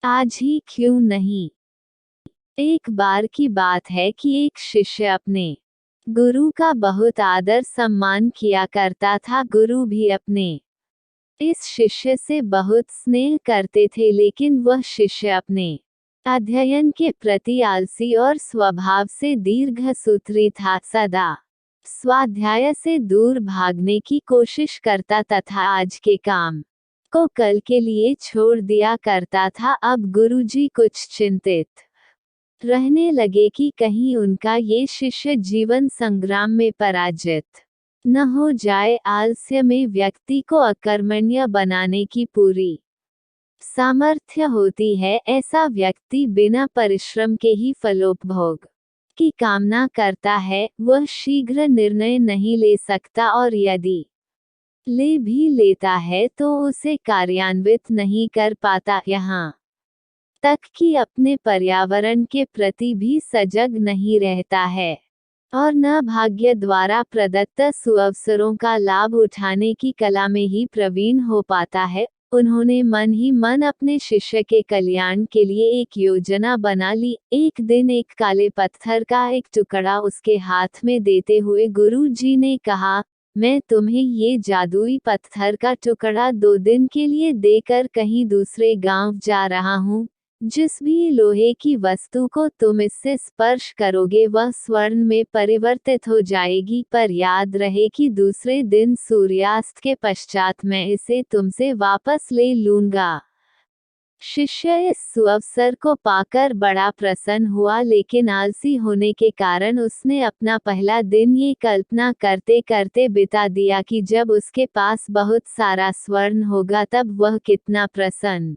आज ही क्यों नहीं। एक बार की बात है कि एक शिष्य अपने गुरु का बहुत आदर सम्मान किया करता था। गुरु भी अपने इस शिष्य से बहुत स्नेह करते थे, लेकिन वह शिष्य अपने अध्ययन के प्रति आलसी और स्वभाव से दीर्घसूत्री था। सदा स्वाध्याय से दूर भागने की कोशिश करता तथा आज के काम को कल के लिए छोड़ दिया करता था। अब गुरुजी कुछ चिंतित रहने लगे कि कहीं उनका ये शिष्य जीवन संग्राम में पराजित न हो जाए। आलस्य में व्यक्ति को अकर्मण्य बनाने की पूरी सामर्थ्य होती है। ऐसा व्यक्ति बिना परिश्रम के ही फलोपभोग की कामना करता है। वह शीघ्र निर्णय नहीं ले सकता, और यदि ले भी लेता है तो उसे कार्यान्वित नहीं कर पाता। यहाँ तक कि अपने पर्यावरण के प्रति भी सजग नहीं रहता है, और न भाग्य द्वारा प्रदत्त सुअवसरों का लाभ उठाने की कला में ही प्रवीण हो पाता है। उन्होंने मन ही मन अपने शिष्य के कल्याण के लिए एक योजना बना ली। एक दिन एक काले पत्थर का एक टुकड़ा उसके हाथ में देते हुए गुरु जी ने कहा, मैं तुम्हें ये जादुई पत्थर का टुकड़ा 2 दिन के लिए देकर कहीं दूसरे गांव जा रहा हूँ। जिस भी लोहे की वस्तु को तुम इससे स्पर्श करोगे वह स्वर्ण में परिवर्तित हो जाएगी, पर याद रहे कि दूसरे दिन सूर्यास्त के पश्चात मैं इसे तुमसे वापस ले लूंगा। शिष्य इस सुअवसर को पाकर बड़ा प्रसन्न हुआ, लेकिन आलसी होने के कारण उसने अपना पहला दिन ये कल्पना करते करते बिता दिया कि जब उसके पास बहुत सारा स्वर्ण होगा तब वह कितना प्रसन्न,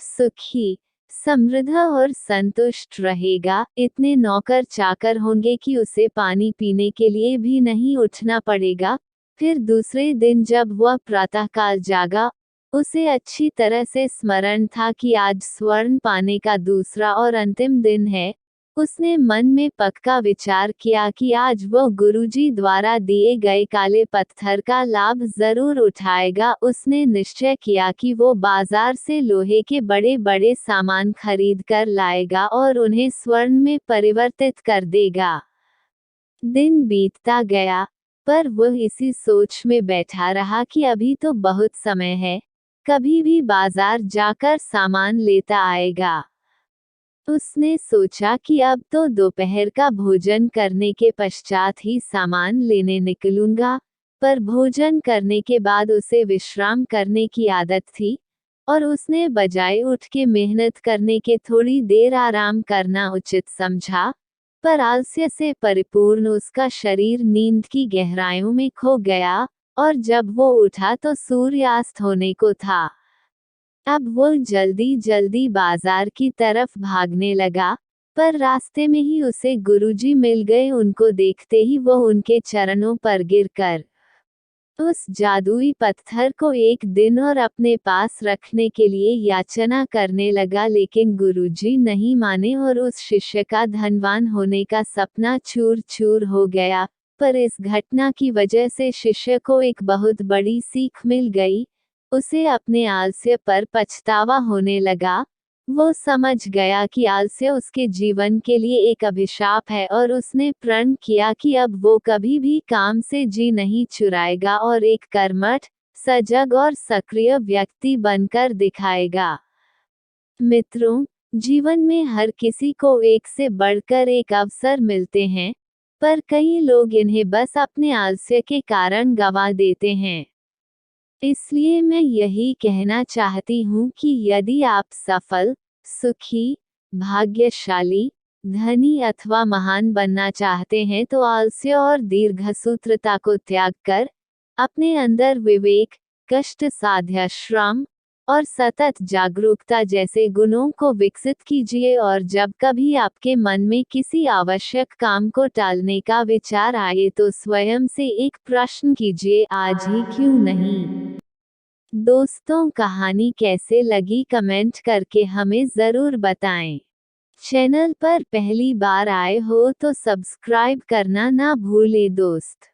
सुखी, समृद्ध और संतुष्ट रहेगा। इतने नौकर चाकर होंगे कि उसे पानी पीने के लिए भी नहीं उठना पड़ेगा। फिर दूसरे दिन जब वह प्रातःकाल जागा, उसे अच्छी तरह से स्मरण था कि आज स्वर्ण पाने का दूसरा और अंतिम दिन है। उसने मन में पक्का विचार किया कि आज वह गुरुजी द्वारा दिए गए काले पत्थर का लाभ जरूर उठाएगा। उसने निश्चय किया कि वो बाजार से लोहे के बड़े बड़े सामान खरीद कर लाएगा और उन्हें स्वर्ण में परिवर्तित कर देगा। दिन बीतता गया, पर वह इसी सोच में बैठा रहा कि अभी तो बहुत समय है, कभी भी बाजार जाकर सामान लेता आएगा। उसने सोचा कि अब तो दोपहर का भोजन करने के पश्चात ही सामान लेने निकलूंगा, पर भोजन करने के बाद उसे विश्राम करने की आदत थी, और उसने बजाय उठ के मेहनत करने के थोड़ी देर आराम करना उचित समझा। पर आलस्य से परिपूर्ण उसका शरीर नींद की गहराइयों में खो गया, और जब वो उठा तो सूर्यास्त होने को था। अब वो जल्दी जल्दी बाजार की तरफ भागने लगा, पर रास्ते में ही उसे गुरुजी मिल गए। उनको देखते ही वो उनके चरणों पर गिरकर उस जादुई पत्थर को एक दिन और अपने पास रखने के लिए याचना करने लगा, लेकिन गुरुजी नहीं माने और उस शिष्य का धनवान होने का सपना चूर चूर हो गया। पर इस घटना की वजह से शिष्य को एक बहुत बड़ी सीख मिल गई। उसे अपने आलस्य पर पछतावा होने लगा। वो समझ गया कि आलस्य उसके जीवन के लिए एक अभिशाप है, और उसने प्रण किया कि अब वो कभी भी काम से जी नहीं चुराएगा और एक कर्मठ, सजग और सक्रिय व्यक्ति बनकर दिखाएगा। मित्रों, जीवन में हर किसी को एक से बढ़कर एक अवसर मिलते हैं, पर कई लोग इन्हें बस अपने आलस्य के कारण गंवा देते हैं। इसलिए मैं यही कहना चाहती हूँ कि यदि आप सफल, सुखी, भाग्यशाली, धनी अथवा महान बनना चाहते हैं तो आलस्य और दीर्घसूत्रता को त्याग कर अपने अंदर विवेक, कष्ट साध्य श्रम और सतत जागरूकता जैसे गुणों को विकसित कीजिए। और जब कभी आपके मन में किसी आवश्यक काम को टालने का विचार आए तो स्वयं से एक प्रश्न कीजिए, आज ही क्यों नहीं। दोस्तों, कहानी कैसे लगी कमेंट करके हमें ज़रूर बताएं। चैनल पर पहली बार आए हो तो सब्सक्राइब करना ना भूलें दोस्त।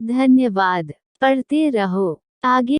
धन्यवाद। पढ़ते रहो। आगे